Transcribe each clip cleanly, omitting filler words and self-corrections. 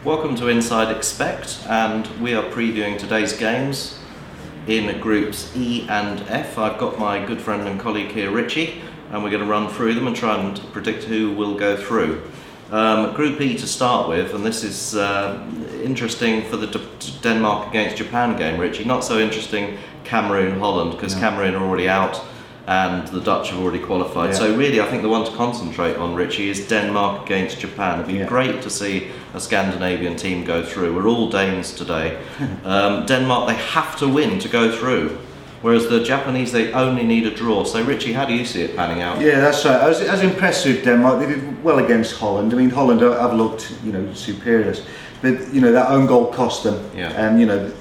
Welcome to Inside Expect, and we are previewing today's games in groups E and F. I've got my good friend and colleague here, Richie, and we're going to run through them and try and predict who will go through. Group E to start with, and this is interesting for the Denmark against Japan game, Richie. Not so interesting Cameroon, Holland, because Cameroon are already out and the Dutch have already qualified. Yeah. So really I think the one to concentrate on, Richie, is Denmark against Japan. It'd be great to see a Scandinavian team go through. We're all Danes today. Denmark, they have to win to go through, whereas the Japanese, they only need a draw. So Richie, how do you see it panning out? Yeah, that's right. I was impressed with Denmark. They did well against Holland. I mean, Holland have looked, superior, but that own goal cost them. Yeah. And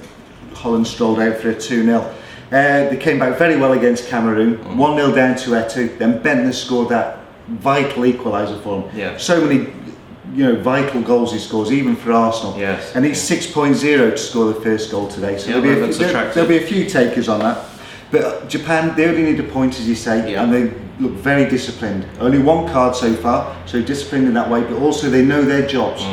Holland strolled out for a 2-0. They came back very well against Cameroon, 1-0 down to Etu. Then Bentner scored that vital equaliser for them. Yeah. So many, vital goals he scores, even for Arsenal. Yes. And he's 6.0 to score the first goal today. So there'll be a few takers on that. But Japan, they only need a point, as you say, and they look very disciplined. Only one card so far, so disciplined in that way. But also they know their jobs.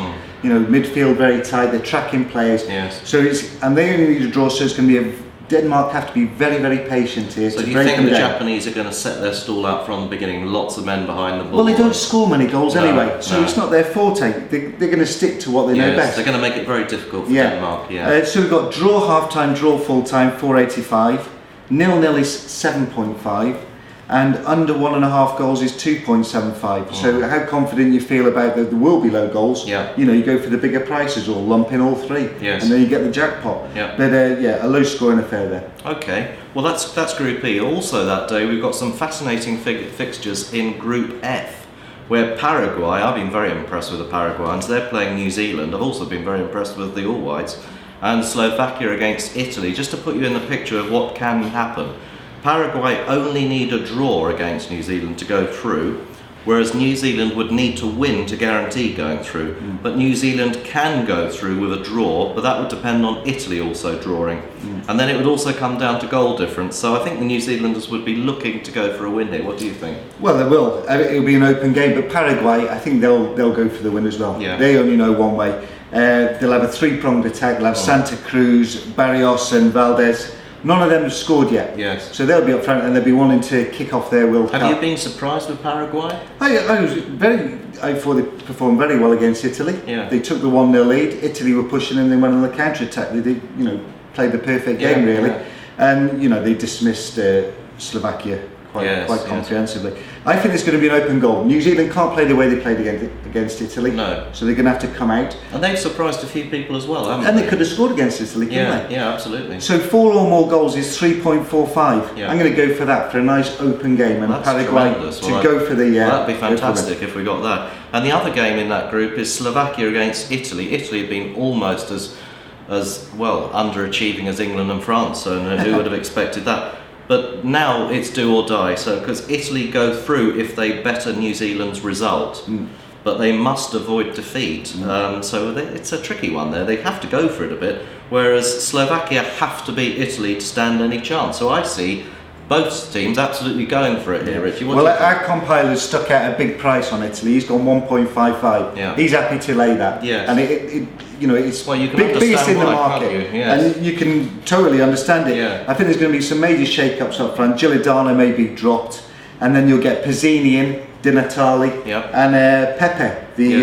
Midfield very tight. They're tracking players. Yes. So and they only need a draw. So it's going to be Denmark have to be very, very patient here. So do you think the Japanese are going to set their stall out from the beginning, lots of men behind the ball? Well, they don't score many goals anyway, so it's not their forte. They're going to stick to what they know best. They're going to make it very difficult for Denmark. So we've got draw half-time, draw full-time, 4.85. 0-0 is 7.5. And under 1.5 goals is 2.75. So how confident you feel about that there will be low goals? Yeah. You go for the bigger prices or lump in all three. Yes. And then you get the jackpot. Yeah. But a low scoring affair there. Okay. Well, that's Group E. Also that day we've got some fascinating fixtures in Group F, where Paraguay, I've been very impressed with the Paraguayans. They're playing New Zealand. I've also been very impressed with the All Whites. And Slovakia against Italy. Just to put you in the picture of what can happen. Paraguay only need a draw against New Zealand to go through, whereas New Zealand would need to win to guarantee going through. But New Zealand can go through with a draw, but that would depend on Italy also drawing. And then it would also come down to goal difference. So I think the New Zealanders would be looking to go for a win here. What do you think? Well, they will. It'll be an open game, but Paraguay, I think they'll go for the win as well. Yeah. They only know one way. They'll have a three-pronged attack. They'll have Santa Cruz, Barrios and Valdez. None of them have scored yet. Yes. So they'll be up front and they'll be wanting to kick off their World Cup. Have you been surprised with Paraguay? I thought they performed very well against Italy. Yeah. They took the 1-0 lead. Italy were pushing and they went on the counter-attack. They did, played the perfect game really. Yeah. And, they dismissed Slovakia quite comprehensively. I think it's going to be an open goal. New Zealand can't play the way they played against Italy. No. So they're going to have to come out. And they've surprised a few people as well, haven't they? And they could have scored against Italy, couldn't they? Yeah, absolutely. So 4 or more goals is 3.45. Yeah. I'm going to go for that, for a nice open game. And Paraguay to go for the... that'd be fantastic if we got that. And the other game in that group is Slovakia against Italy. Italy have been almost as underachieving as England and France, and who would have expected that? But now it's do or die, so because Italy go through if they better New Zealand's result, but they must avoid defeat. So it's a tricky one there. They have to go for it a bit, whereas Slovakia have to beat Italy to stand any chance. So I see both teams absolutely going for it here, Richie. Our compiler's stuck out a big price on Italy. He's gone 1.55. Yeah. He's happy to lay that. Yes. And it's biggest in the market, Yes. and you can totally understand it. Yeah. I think there's going to be some major shake-ups up front. Giordano may be dropped, and then you'll get Pizzini in, Di Natale, and Pepe, the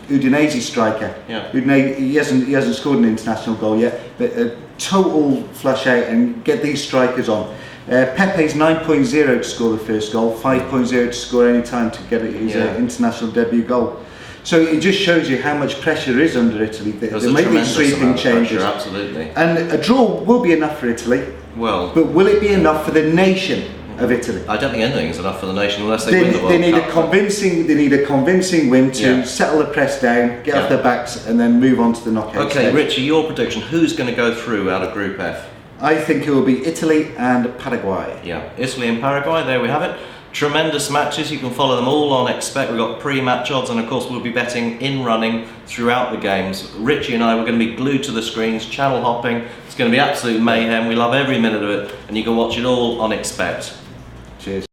Udinese striker. Yeah. Udinese, he hasn't scored an international goal yet, but a total flush out and get these strikers on. Pepe's 9.0 to score the first goal, 5.0 to score any time to get his international debut goal. So it just shows you how much pressure is under Italy. They're making sweeping changes. Pressure, absolutely. And a draw will be enough for Italy. Well, but will it be enough for the nation of Italy? I don't think anything is enough for the nation unless they win the World Cup. They need a convincing win to settle the press down, get off their backs, and then move on to the knockout stage. Okay, Richie, your prediction: who's going to go through out of Group F? I think it will be Italy and Paraguay. Yeah, Italy and Paraguay. There we have it. Tremendous matches. You can follow them all on Expect. We've got pre-match odds, and of course we'll be betting in running throughout the games. Richie and I, we're going to be glued to the screens, channel hopping. It's going to be absolute mayhem. We love every minute of it, and you can watch it all on Expect. Cheers.